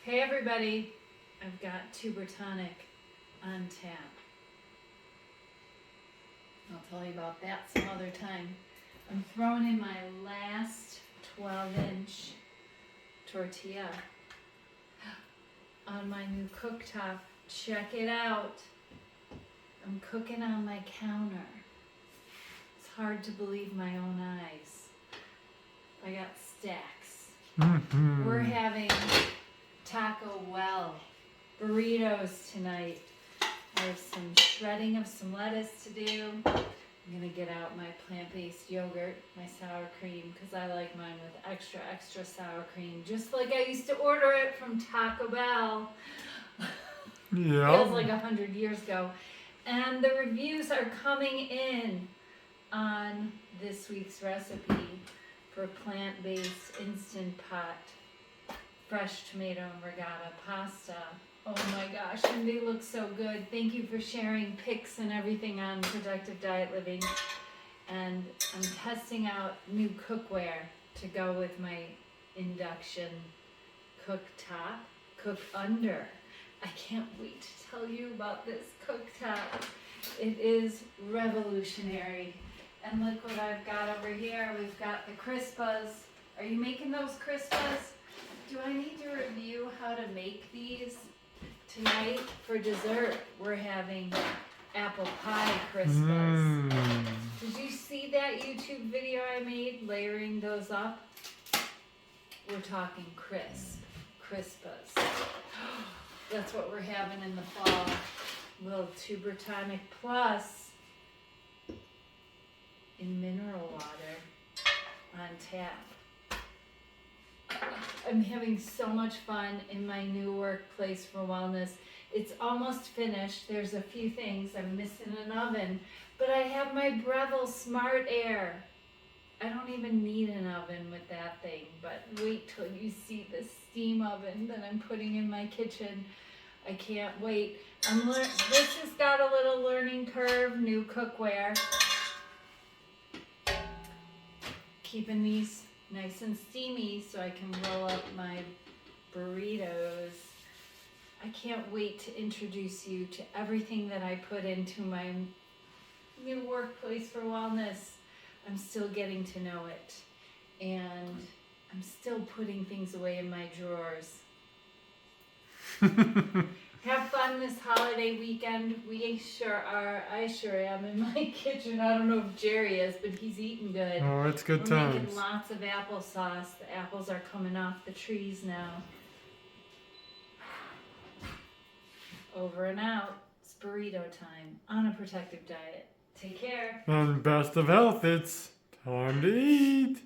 Hey everybody, I've got tuber tonic on tap. I'll tell you about that some other time. I'm throwing in my last 12-inch tortilla on my new cooktop. Check it out. I'm cooking on my counter. It's hard to believe my own eyes. I got stacks. We're having Taco Well burritos tonight. I have some shredding of some lettuce to do. I'm gonna get out my plant-based yogurt, my sour cream, because I like mine with extra sour cream, just like I used to order it from Taco Bell. Yeah. Feels like 100 years ago. And the reviews are coming in on this week's recipe for plant-based Instant Pot fresh tomato and regatta pasta. Oh my gosh, and they look so good. Thank you for sharing pics and everything on Productive Diet Living. And I'm testing out new cookware to go with my induction cooktop, cook under. I can't wait to tell you about this cooktop. It is revolutionary. And look what I've got over here. We've got the Crispas. Are you making those Crispas? Do I need to review how to make these? Tonight for dessert, we're having apple pie Crispas. Did you see that YouTube video I made layering those up? We're talking Crispas. That's what we're having in the fall. Little tuber tonic plus in mineral water on tap. I'm having so much fun in my new workplace for wellness. It's almost finished. There's a few things. I'm missing an oven, but I have my Breville Smart Air. I don't even need an oven with that thing, but wait till you see the steam oven that I'm putting in my kitchen. I can't wait. This has got a little learning curve, new cookware. Keeping these nice and steamy so I can roll up my burritos. I can't wait to introduce you to everything that I put into my new workplace for wellness. I'm still getting to know it, and I'm still putting things away in my drawers. Have fun this holiday weekend. We sure are. I sure am in my kitchen. I don't know if Jerry is, but he's eating good. Oh, it's good We're times. making lots of applesauce. The apples are coming off the trees now. Over and out. It's burrito time on a protective diet. Take care. And best of health, it's time to eat.